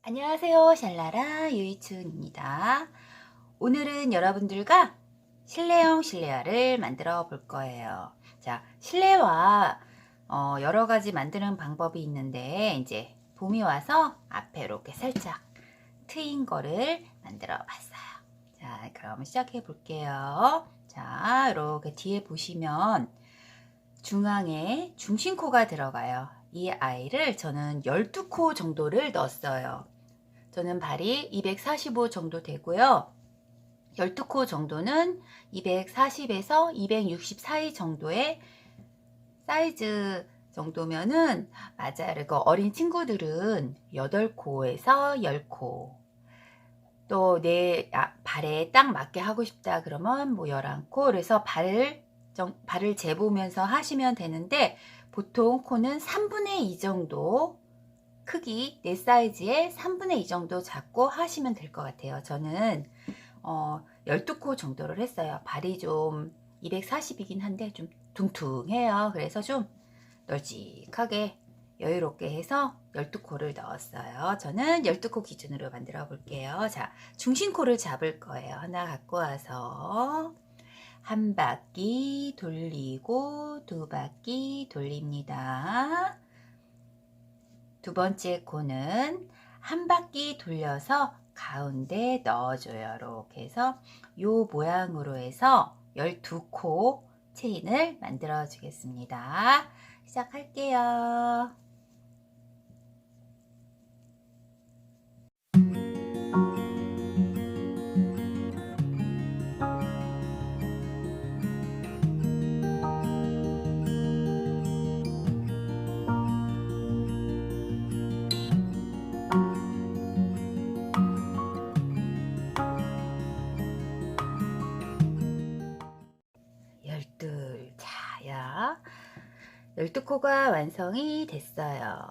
안녕하세요. 샬라라 유이춘입니다. 오늘은 여러분들과 실내형 실내화를 만들어 볼 거예요. 자, 실내화 여러 가지 만드는 방법이 있는데 이제 봄이 와서 앞에 이렇게 살짝 트인 거를 만들어 봤어요. 자, 그럼 시작해 볼게요. 자, 이렇게 뒤에 보시면 중앙에 중심코가 들어가요. 이 아이를 저는 12코 정도를 넣었어요. 저는 발이 245 정도 되고요. 12코 정도는 240에서 260 사이 정도의 사이즈 정도면은 맞아요. 그리고 어린 친구들은 8코에서 10코. 또 내 발에 딱 맞게 하고 싶다 그러면 뭐 11코. 그래서 발을 재보면서 하시면 되는데 보통 코는 3분의 2 정도 크기 내 사이즈의 3분의 2 정도 잡고 하시면 될 것 같아요. 저는 12코 정도를 했어요. 발이 좀 240이긴 한데 좀 둥퉁해요. 그래서 좀 널찍하게 여유롭게 해서 12코를 넣었어요. 저는 12코 기준으로 만들어 볼게요. 자, 중심코를 잡을 거예요. 하나 갖고 와서 한 바퀴 돌리고 두 바퀴 돌립니다. 두 번째 코는 한 바퀴 돌려서 가운데 넣어줘요. 이렇게 해서 요 모양으로 해서 12코 체인을 만들어 주겠습니다. 시작할게요. 열둘. 자야 12코가 완성이 됐어요.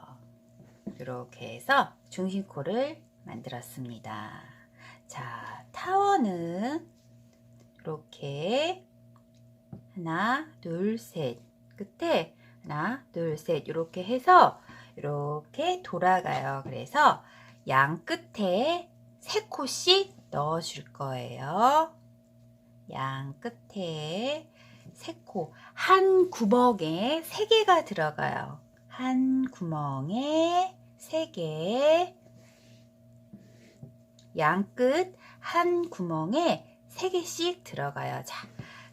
이렇게 해서 중심코를 만들었습니다. 자, 타원은 이렇게 하나, 둘, 셋 끝에 하나, 둘, 셋 이렇게 해서 이렇게 돌아가요. 그래서 양 끝에 3코씩 넣어 줄 거예요. 양 끝에 3코, 한 구멍에 3개가 들어가요. 한 구멍에 3개, 양 끝 한 구멍에 3개씩 들어가요. 자,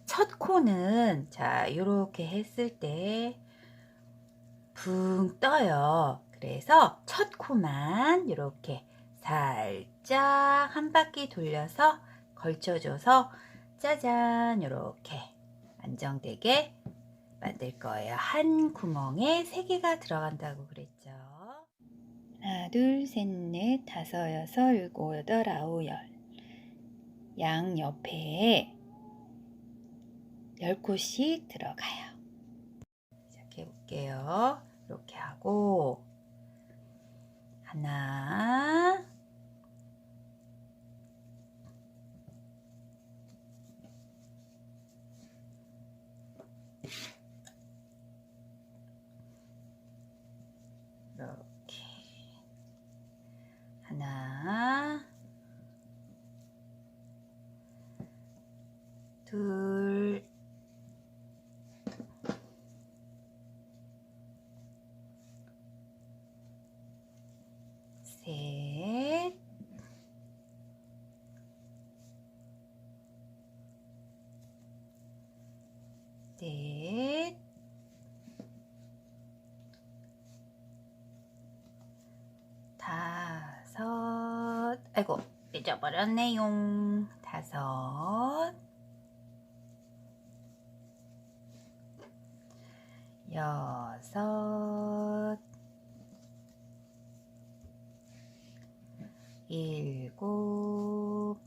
첫 코는 자, 이렇게 했을 때 붕 떠요. 그래서 첫 코만 이렇게 살짝 한 바퀴 돌려서 걸쳐줘서 짜잔 이렇게 안정되게 만들 거예요. 한 구멍에 3개가 들어간다고 그랬죠. 하나, 둘, 셋, 넷, 다섯, 여섯, 일곱, 여덟, 아홉, 열. 양 옆에 10코씩 들어가요. 시작해 볼게요. 이렇게 하고 하나, 이렇게 하나, 둘, 셋, 넷, 다섯, 아이고 잊어버렸네요. 다섯, 여섯, 일곱,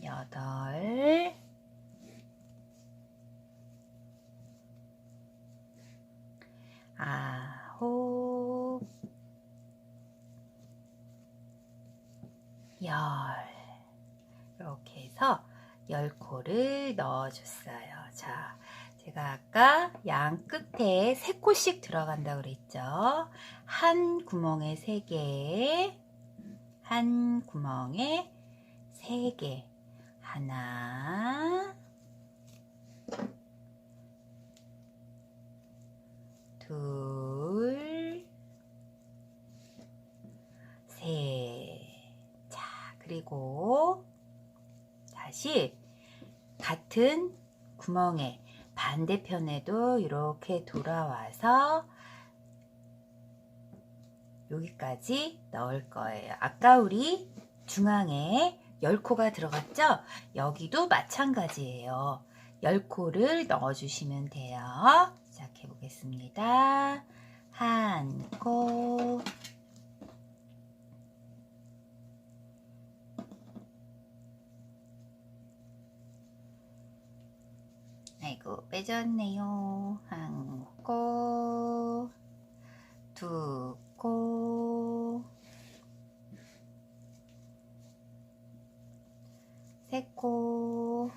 여덟, 아홉, 열. 이렇게 해서 10코를 넣어줬어요. 자, 제가 아까 양 끝에 3코씩 들어간다고 그랬죠. 한 구멍에 3개, 한 구멍에 3개, 하나, 둘, 셋. 자, 그리고 다시 같은 구멍에 반대편에도 이렇게 돌아와서 여기까지 넣을 거예요. 아까 우리 중앙에 10코가 들어갔죠? 여기도 마찬가지예요. 10코를 넣어주시면 돼요. 시작해 보겠습니다. 한 코, 아이고 빼졌네요. 한 코, 2코, 3코,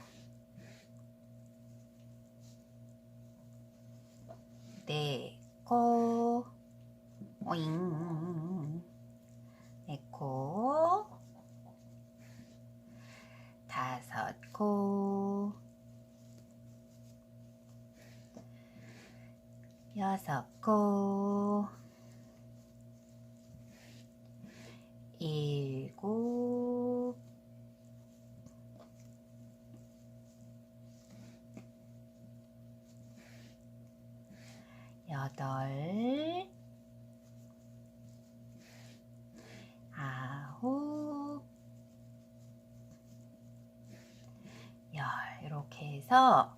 4코, 오잉, 4코, 5코, 6코, 7, 8, 9, 10. 이렇게 해서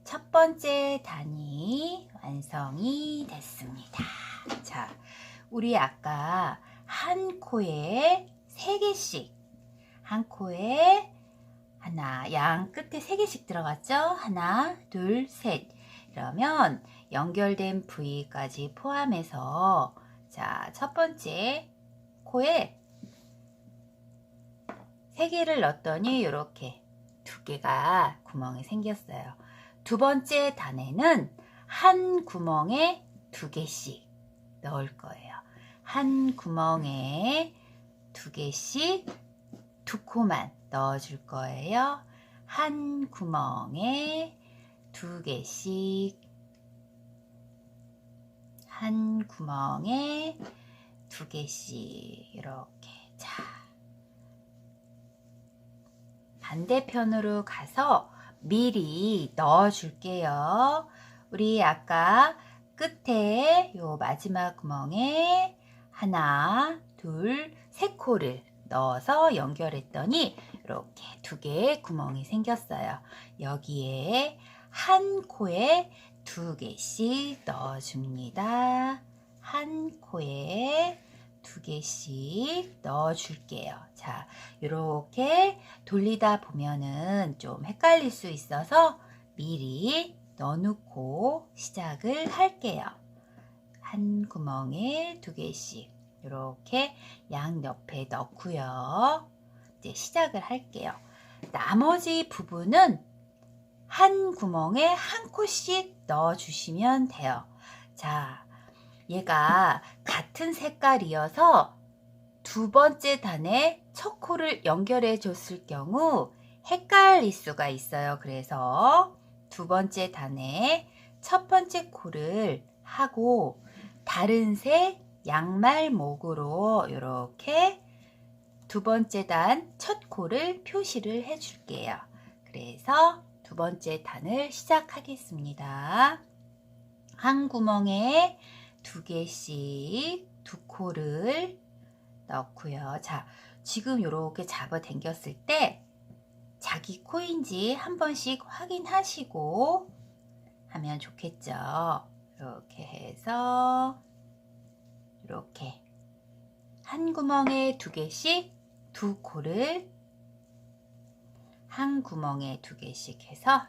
첫 번째 단이 완성이 됐습니다. 자, 우리 아까 한 코에 3개씩, 한 코에 하나, 양 끝에 3개씩 들어갔죠? 하나, 둘, 셋. 이러면 연결된 부위까지 포함해서 자, 첫 번째 코에 3개를 넣었더니 이렇게 2개가 구멍이 생겼어요. 두 번째 단에는 한 구멍에 2개씩 넣을 거예요. 한 구멍에 2개씩 2코만 넣어줄 거예요. 한 구멍에 2개씩, 한 구멍에 2개씩 이렇게. 자, 반대편으로 가서 미리 넣어 줄게요. 우리 아까 끝에 요 마지막 구멍에 하나, 둘, 3코를 넣어서 연결했더니 이렇게 2개의 구멍이 생겼어요. 여기에 한 코에 2개씩 넣어줍니다. 한 코에 2개씩 넣어줄게요. 자, 이렇게 돌리다 보면은 좀 헷갈릴 수 있어서 미리 넣어놓고 시작을 할게요. 한 구멍에 2개씩 이렇게 양옆에 넣고요. 이제 시작을 할게요. 나머지 부분은 한 구멍에 한 코씩 넣어주시면 돼요. 자, 얘가 같은 색깔이어서 두 번째 단에 첫 코를 연결해 줬을 경우 헷갈릴 수가 있어요. 그래서 두 번째 단에 첫 번째 코를 하고 다른 색 양말목으로 이렇게 두 번째 단 첫 코를 표시를 해 줄게요. 그래서 두 번째 단을 시작하겠습니다. 한 구멍에 2개씩 2코를 넣고요. 자, 지금 이렇게 잡아 당겼을 때 자기 코인지 한 번씩 확인하시고 하면 좋겠죠. 이렇게 해서 이렇게 한 구멍에 2개씩 2코를 한 구멍에 2개씩 해서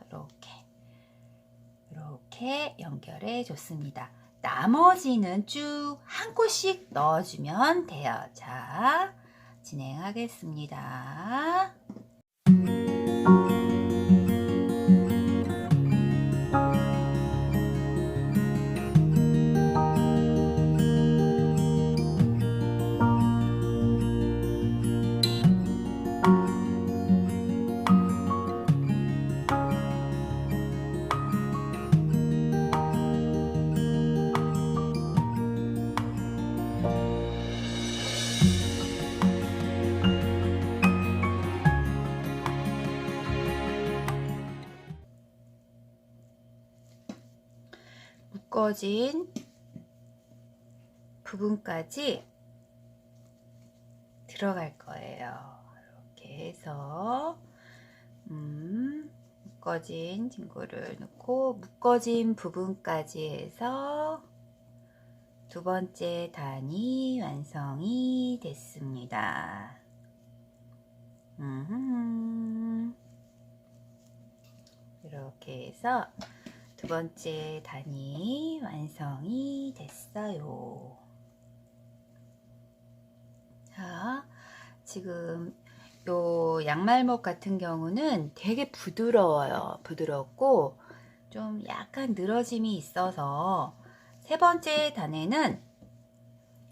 이렇게 연결해 줬습니다. 나머지는 쭉 한 코씩 넣어주면 돼요. 자, 진행하겠습니다. 묶어진 부분까지 들어갈 거예요. 이렇게 해서 묶어진 친구를 넣고 묶어진 부분까지 해서 두 번째 단이 완성이 됐습니다. 이렇게 해서 두 번째 단이 완성이 됐어요. 자, 지금 요 양말목 같은 경우는 되게 부드러워요. 부드럽고 좀 약간 늘어짐이 있어서 세 번째 단에는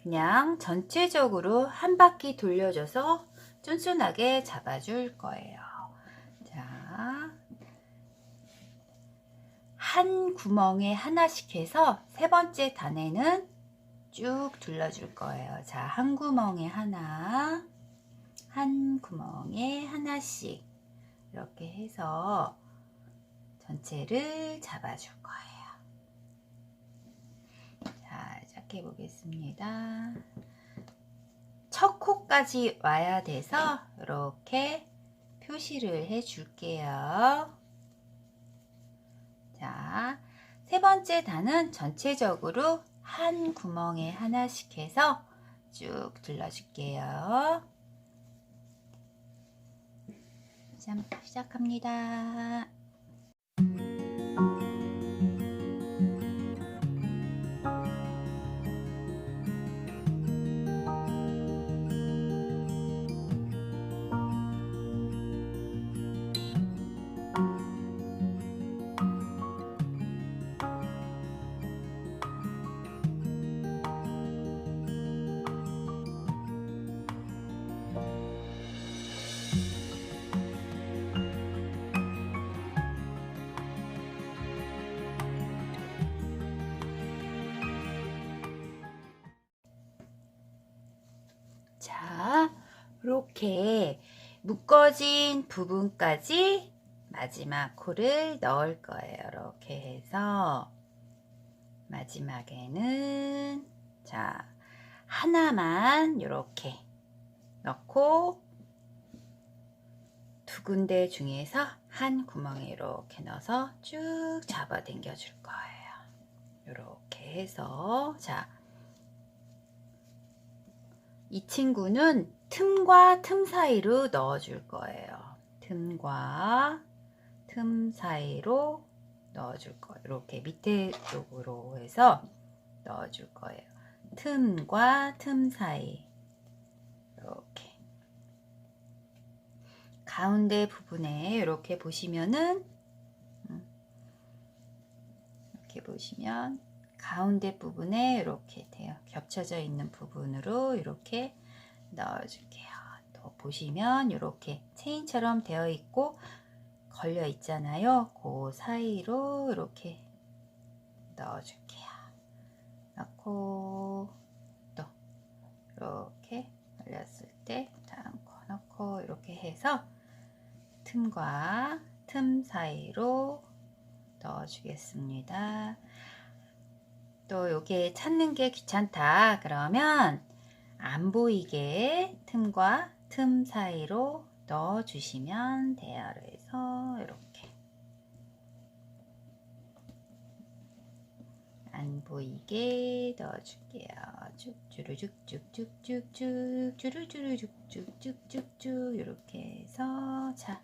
그냥 전체적으로 한 바퀴 돌려줘서 쫀쫀하게 잡아줄 거예요. 자, 한 구멍에 하나씩 해서 세 번째 단에는 쭉 둘러줄 거예요. 자, 한 구멍에 하나, 한 구멍에 하나씩 이렇게 해서 전체를 잡아줄 거예요. 자, 시작해 보겠습니다. 첫 코까지 와야 돼서 이렇게 표시를 해 줄게요. 자, 세 번째 단은 전체적으로 한 구멍에 하나씩 해서 쭉 둘러줄게요. 시작합니다. 자, 이렇게 묶어진 부분까지 마지막 코를 넣을 거예요. 이렇게 해서 마지막에는 자, 하나만 이렇게 넣고 두 군데 중에서 한 구멍에 이렇게 넣어서 쭉 잡아 당겨 줄 거예요. 이렇게 해서 자, 이 친구는 틈과 틈 사이로 넣어 줄 거예요. 틈과 틈 사이로 넣어 줄 거예요. 이렇게 밑에 쪽으로 해서 넣어 줄 거예요. 틈과 틈 사이 이렇게 가운데 부분에 이렇게 보시면은 이렇게 보시면 가운데 부분에 이렇게 돼요. 겹쳐져 있는 부분으로 이렇게 넣어줄게요. 또 보시면 이렇게 체인처럼 되어 있고 걸려 있잖아요. 그 사이로 이렇게 넣어줄게요. 넣고 또 이렇게 걸렸을 때 다음 거 넣고 이렇게 해서 틈과 틈 사이로 넣어주겠습니다. 또 요게 찾는 게 귀찮다 그러면 안 보이게 틈과 틈 사이로 넣어 주시면 돼요. 그래서 이렇게 안 보이게 넣어 줄게요. 쭉주르죽쭉쭉쭉쭉 주르주르죽쭉쭉쭉쭉 이렇게 해서 자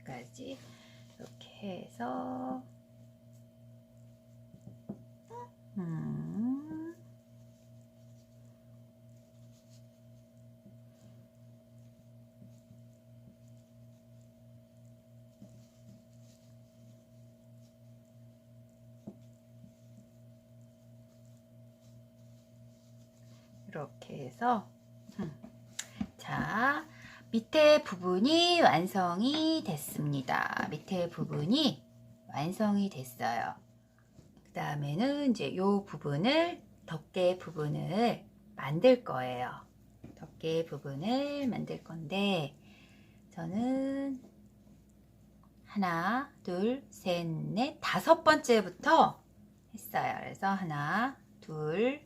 이렇게까지 이렇게 해서 이렇게 해서 자 밑에 부분이 완성이 됐습니다. 밑에 부분이 완성이 됐어요. 그 다음에는 이제 요 부분을 덮개 부분을 만들 거예요. 덮개 부분을 만들 건데 저는 하나, 둘, 셋, 넷, 다섯 번째부터 했어요. 그래서 하나, 둘,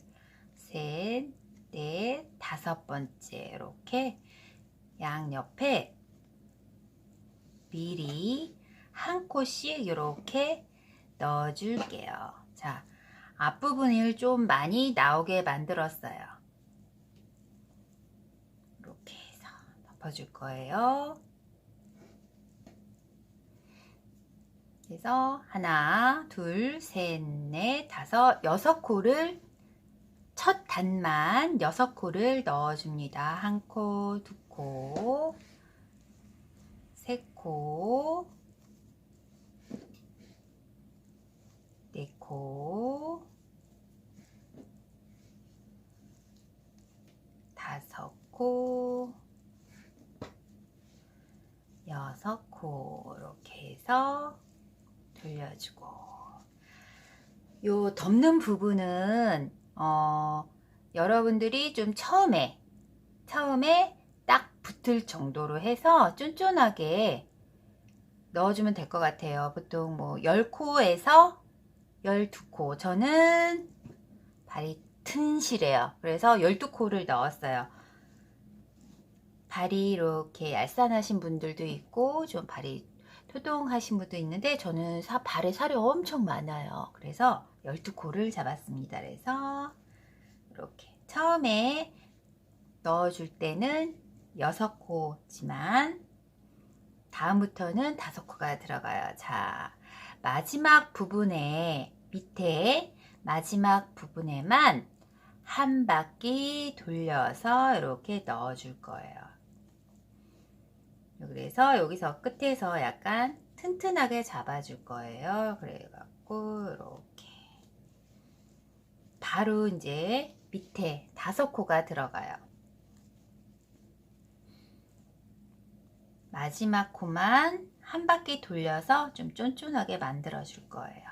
셋, 넷, 다섯 번째 이렇게 양옆에 미리 한 코씩 이렇게 넣어줄게요. 자, 앞부분을 좀 많이 나오게 만들었어요. 이렇게 해서 덮어줄 거예요. 그래서 하나, 둘, 셋, 넷, 다섯, 여섯 코를 첫 단만 6코를 넣어줍니다. 한 코, 두 코, 세 코, 네 코, 다섯 코, 여섯 코 이렇게 해서 돌려주고 요 덮는 부분은 여러분들이 좀 처음에 딱 붙을 정도로 해서 쫀쫀하게 넣어주면 될 것 같아요. 보통 뭐 10코에서 12코. 저는 발이 튼실해요. 그래서 12코를 넣었어요. 발이 이렇게 얄쌍하신 분들도 있고 좀 발이 토동하신 분도 있는데 저는 발에 살이 엄청 많아요. 그래서 12코를 잡았습니다. 그래서 이렇게 처음에 넣어줄 때는 6코지만 다음부터는 5코가 들어가요. 자, 마지막 부분에 밑에 마지막 부분에만 한 바퀴 돌려서 이렇게 넣어줄 거예요. 그래서 여기서 끝에서 약간 튼튼하게 잡아줄 거예요. 그래갖고 이렇게 바로 이제 밑에 5코가 들어가요. 마지막 코만 한 바퀴 돌려서 좀 쫀쫀하게 만들어 줄 거예요.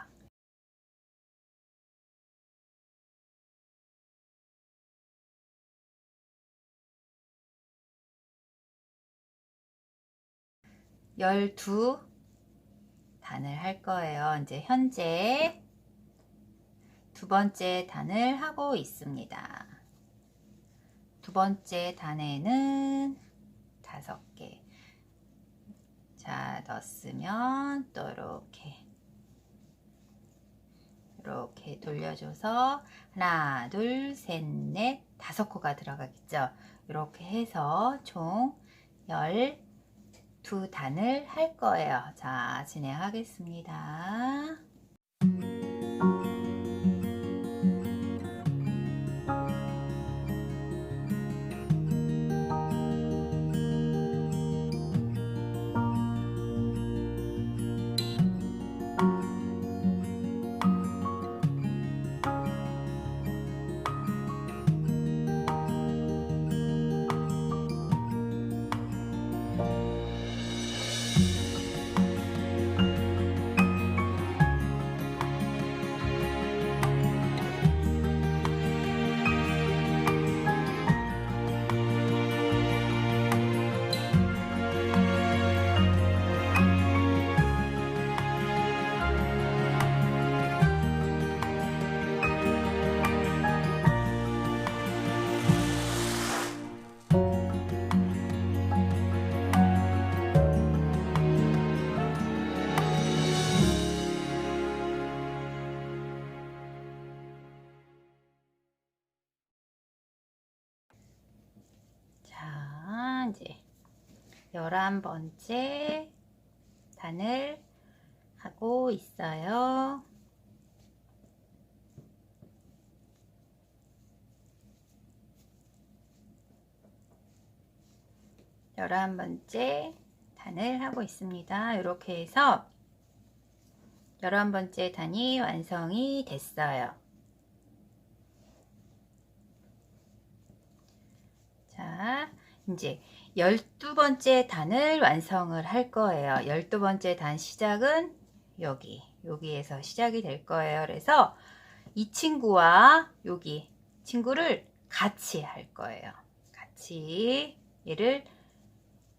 (12) 단을 할 거예요. 이제 현재 두 번째 단을 하고 있습니다. 두 번째 단에는 5개. 자, 넣었으면 또 이렇게 돌려줘서 하나, 둘, 셋, 넷, 5코가 들어가겠죠. 이렇게 해서 총 12단을 할 거예요. 자, 진행하겠습니다. 자, 이제 11번째 단을 하고 있어요. 11번째 단을 하고 있습니다. 이렇게 해서 11번째 단이 완성이 됐어요. 자, 이제 12번째 단을 완성을 할 거예요. 12번째 단 시작은 여기에서 시작이 될 거예요. 그래서 이 친구와 여기 친구를 같이 할 거예요. 같이 얘를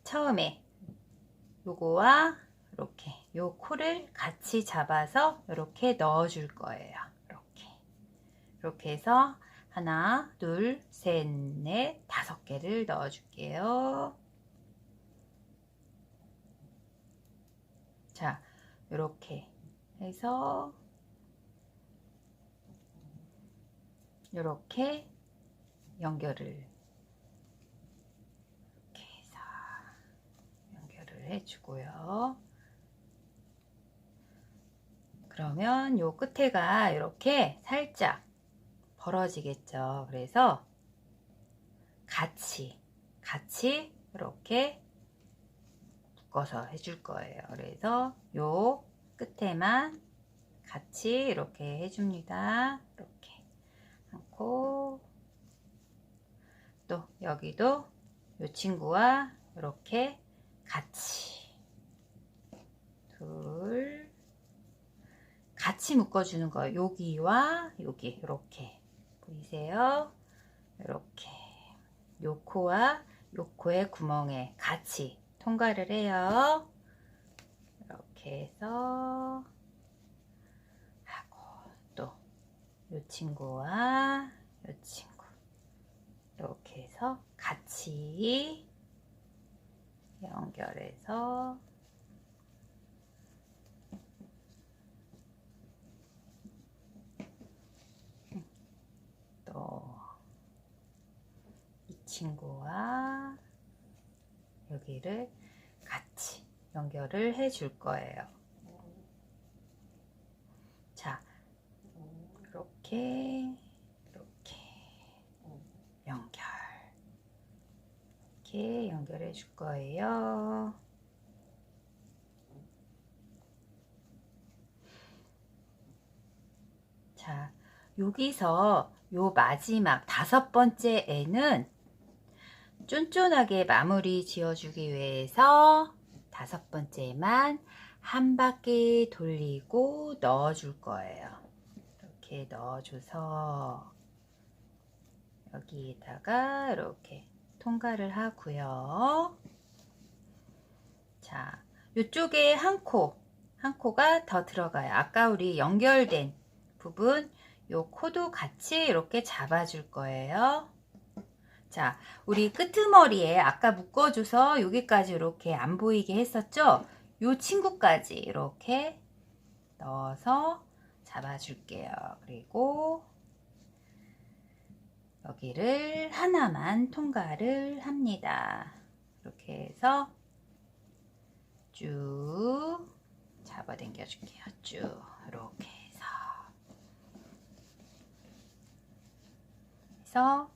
처음에 요거와 이렇게 요 코를 같이 잡아서 이렇게 넣어 줄 거예요. 이렇게 해서 하나, 둘, 셋, 넷, 5개를 넣어 줄게요. 자, 이렇게 해서 이렇게 연결을 이렇게 해서 연결을 해주고요. 그러면 요 끝에가 이렇게 살짝 벌어지겠죠. 그래서 같이 이렇게 묶어서 해줄 거예요. 그래서 요 끝에만 같이 이렇게 해줍니다. 이렇게 하고 또 여기도 요 친구와 이렇게 같이 같이 묶어주는 거예요. 여기와 여기 이렇게 보이세요? 이렇게 요 코와 요 코의 구멍에 같이 통과를 해요. 이렇게 해서 하고 또 요 친구와 요 친구 이렇게 해서 같이 연결해서 또 이 친구와 여기를 같이 연결을 해 줄 거예요. 자, 이렇게 이렇게 연결해 줄 거예요. 자, 여기서 요 마지막 5번째 애는 쫀쫀하게 마무리 지어주기 위해서 5번째만 한 바퀴 돌리고 넣어줄 거예요. 이렇게 넣어줘서 여기에다가 이렇게 통과를 하고요. 자, 이쪽에 한 코가 더 들어가요. 아까 우리 연결된 부분, 요 코도 같이 이렇게 잡아줄 거예요. 자, 우리 끄트머리에 아까 묶어줘서 여기까지 이렇게 안 보이게 했었죠? 요 친구까지 이렇게 넣어서 잡아줄게요. 그리고 여기를 하나만 통과를 합니다. 이렇게 해서 쭉 잡아당겨 줄게요. 쭉 이렇게 해서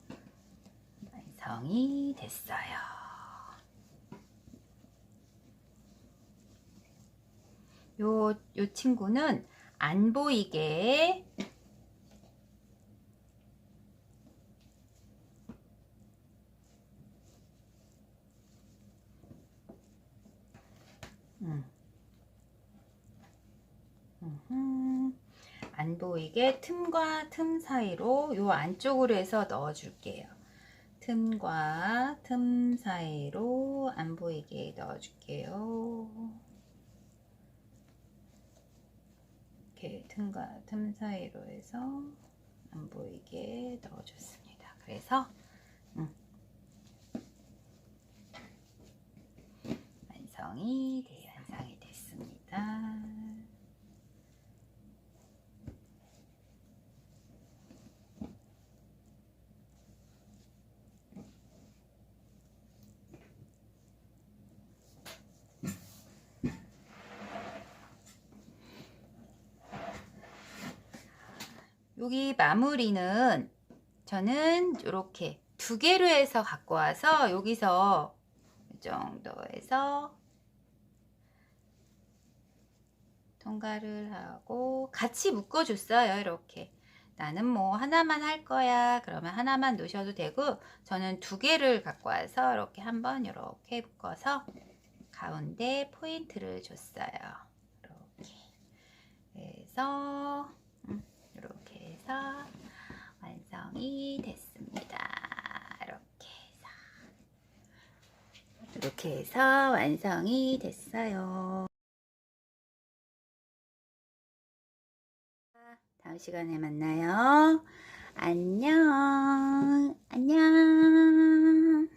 완성이 됐어요. 요 친구는 안 보이게 안 보이게 틈과 틈 사이로 요 안쪽으로 해서 넣어 줄게요. 틈과 틈 사이로 안 보이게 넣어 줄게요. 이렇게 틈과 틈 사이로 해서 안 보이게 넣어 줬습니다. 그래서 완성이 됐습니다. 여기 마무리는 저는 이렇게 2개로 해서 갖고 와서 여기서 이 정도 해서 통과를 하고 같이 묶어줬어요. 이렇게 나는 뭐 하나만 할 거야 그러면 하나만 놓으셔도 되고 저는 2개를 갖고 와서 이렇게 한번 이렇게 묶어서 가운데 포인트를 줬어요. 이렇게 해서 이렇게 해서 완성이 됐습니다. 이렇게 해서 완성이 됐어요. 다음 시간에 만나요. 안녕. 안녕.